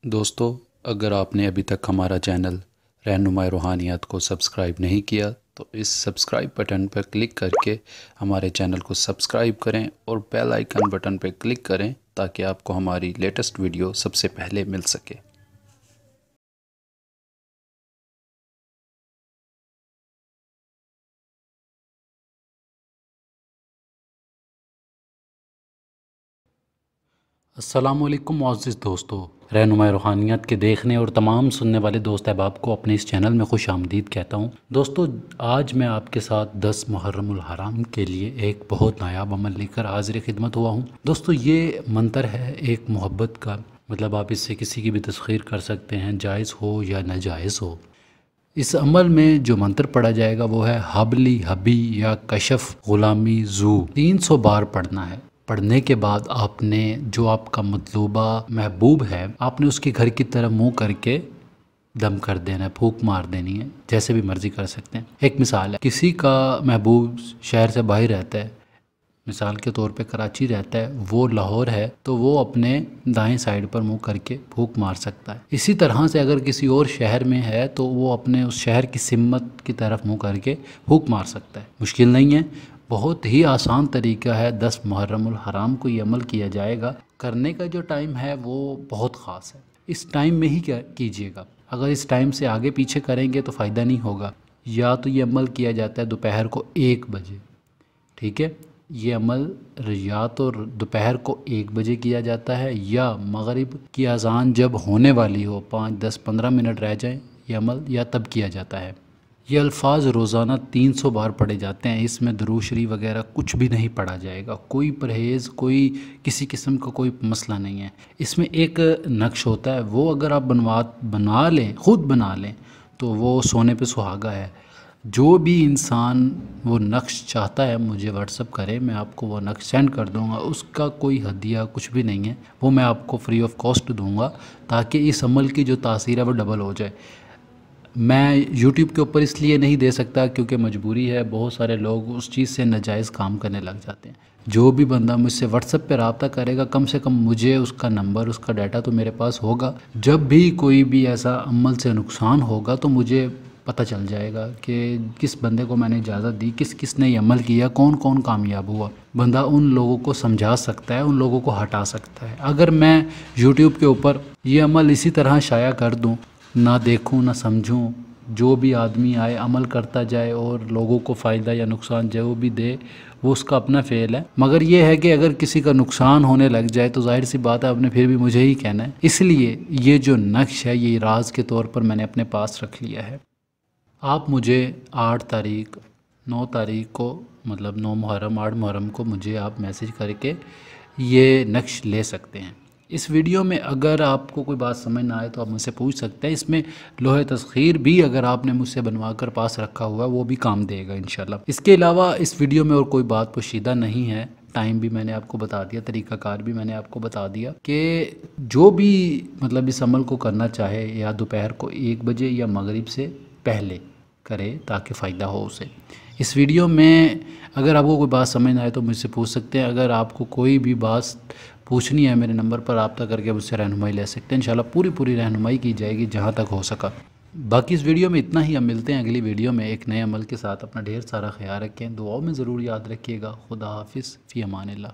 دوستو، اگر آپ نے ابھی تک ہمارا چینل رہنمائی روحانیات کو سبسکرائب نہیں کیا تو اس سبسکرائب بٹن پر کلک کر کے ہمارے چینل کو سبسکرائب کریں اور بیل آئیکن بٹن پر کلک کریں تاکہ آپ کو ہماری لیٹسٹ ویڈیو سب سے پہلے مل سکے۔ السلام علیکم معزز دوستو، رہنمائی روحانیات کے دیکھنے اور تمام سننے والے دوست احباب کو اپنے اس چینل میں خوش آمدید کہتا ہوں۔ دوستو، آج میں آپ کے ساتھ 10 محرم الحرام کے لیے ایک بہت نایاب عمل لے کر حاضر خدمت ہوا ہوں۔ دوستو، یہ منتر ہے ایک محبت کا، مطلب آپ اس سے کسی کی بھی تسخیر کر سکتے ہیں، جائز ہو یا ناجائز ہو۔ اس عمل میں جو منتر پڑھا جائے گا وہ ہے حبلی حبی یا کشف غلامی زو۔ 300 بار پڑھنا ہے۔ پڑھنے کے بعد آپ نے جو آپ کا مطلوبہ محبوب ہے، آپ نے اس کے گھر کی طرف منہ کر کے دم کر دینا ہے، پھونک مار دینی ہے، جیسے بھی مرضی کر سکتے ہیں۔ ایک مثال ہے، کسی کا محبوب شہر سے باہر رہتا ہے، مثال کے طور پہ کراچی رہتا ہے، وہ لاہور ہے، تو وہ اپنے دائیں سائیڈ پر منہ کر کے پھونک مار سکتا ہے۔ اسی طرح سے اگر کسی اور شہر میں ہے تو وہ اپنے اس شہر کی سمت کی طرف منہ کر کے پھونک مار سکتا ہے۔ مشکل نہیں ہے، بہت ہی آسان طریقہ ہے۔ 10 محرم الحرام کو یہ عمل کیا جائے گا۔ کرنے کا جو ٹائم ہے وہ بہت خاص ہے، اس ٹائم میں ہی کیجئے گا۔ اگر اس ٹائم سے آگے پیچھے کریں گے تو فائدہ نہیں ہوگا۔ یا تو یہ عمل کیا جاتا ہے دوپہر کو 1 بجے، ٹھیک ہے؟ یہ عمل یا تو دوپہر کو 1 بجے کیا جاتا ہے یا مغرب کی اذان جب ہونے والی ہو، 5 10 15 منٹ رہ جائیں، یہ عمل یا تب کیا جاتا ہے۔ یہ الفاظ روزانہ 300 بار پڑھے جاتے ہیں۔ اس میں درود شریف وغیرہ کچھ بھی نہیں پڑھا جائے گا، کوئی پرہیز، کوئی کسی قسم کا کوئی مسئلہ نہیں ہے۔ اس میں ایک نقش ہوتا ہے، وہ اگر آپ بنا لیں، خود بنا لیں تو وہ سونے پہ سہاگا ہے۔ جو بھی انسان وہ نقش چاہتا ہے مجھے واٹس اپ کرے، میں آپ کو وہ نقش سینڈ کر دوں گا۔ اس کا کوئی ہدیہ کچھ بھی نہیں ہے، وہ میں آپ کو فری آف کاسٹ دوں گا تاکہ اس عمل کی جو تاثیر ہے وہ ڈبل ہو جائے۔ میں یوٹیوب کے اوپر اس لیے نہیں دے سکتا کیونکہ مجبوری ہے، بہت سارے لوگ اس چیز سے ناجائز کام کرنے لگ جاتے ہیں۔ جو بھی بندہ مجھ سے واٹس ایپ پہ رابطہ کرے گا، کم سے کم مجھے اس کا نمبر، اس کا ڈیٹا تو میرے پاس ہوگا۔ جب بھی کوئی بھی ایسا عمل سے نقصان ہوگا تو مجھے پتہ چل جائے گا کہ کس بندے کو میں نے اجازت دی، کس نے یہ عمل کیا، کون کون کامیاب ہوا۔ بندہ ان لوگوں کو سمجھا سکتا ہے، ان لوگوں کو ہٹا سکتا ہے۔ اگر میں یوٹیوب کے اوپر یہ عمل اسی طرح شائع کر دوں، نہ دیکھوں نہ سمجھوں، جو بھی آدمی آئے عمل کرتا جائے اور لوگوں کو فائدہ یا نقصان جو بھی دے وہ اس کا اپنا فعل ہے، مگر یہ ہے کہ اگر کسی کا نقصان ہونے لگ جائے تو ظاہر سی بات ہے آپ نے پھر بھی مجھے ہی کہنا ہے۔ اس لیے یہ جو نقش ہے یہ راز کے طور پر میں نے اپنے پاس رکھ لیا ہے۔ آپ مجھے 8 تاریخ 9 تاریخ کو، مطلب 9 محرم 8 محرم کو مجھے آپ میسج کر کے یہ نقش لے سکتے ہیں۔ اس ویڈیو میں اگر آپ کو کوئی بات سمجھ نہ آئے تو آپ مجھ سے پوچھ سکتے ہیں۔ اس میں لوح تسخیر بھی اگر آپ نے مجھ سے بنوا کر پاس رکھا ہوا ہے وہ بھی کام دے گا انشاءاللہ۔ اس کے علاوہ اس ویڈیو میں اور کوئی بات پوشیدہ نہیں ہے۔ ٹائم بھی میں نے آپ کو بتا دیا، طریقہ کار بھی میں نے آپ کو بتا دیا کہ جو بھی مطلب اس عمل کو کرنا چاہے یا دوپہر کو 1 بجے یا مغرب سے پہلے کرے تاکہ فائدہ ہو اسے۔ اس ویڈیو میں اگر آپ کو کوئی بات سمجھ نہ آئے تو مجھ سے پوچھ سکتے ہیں۔ اگر آپ کو کوئی بھی بات پوچھنی ہے میرے نمبر پر رابطہ کر کے مجھ سے رہنمائی لے سکتے ہیں۔ انشاءاللہ پوری رہنمائی کی جائے گی جہاں تک ہو سکا۔ باقی اس ویڈیو میں اتنا ہی، ہم ملتے ہیں اگلی ویڈیو میں ایک نئے عمل کے ساتھ۔ اپنا ڈھیر سارا خیال رکھیں، دعاؤں میں ضرور یاد رکھیے گا۔ خدا حافظ، فی امان اللہ۔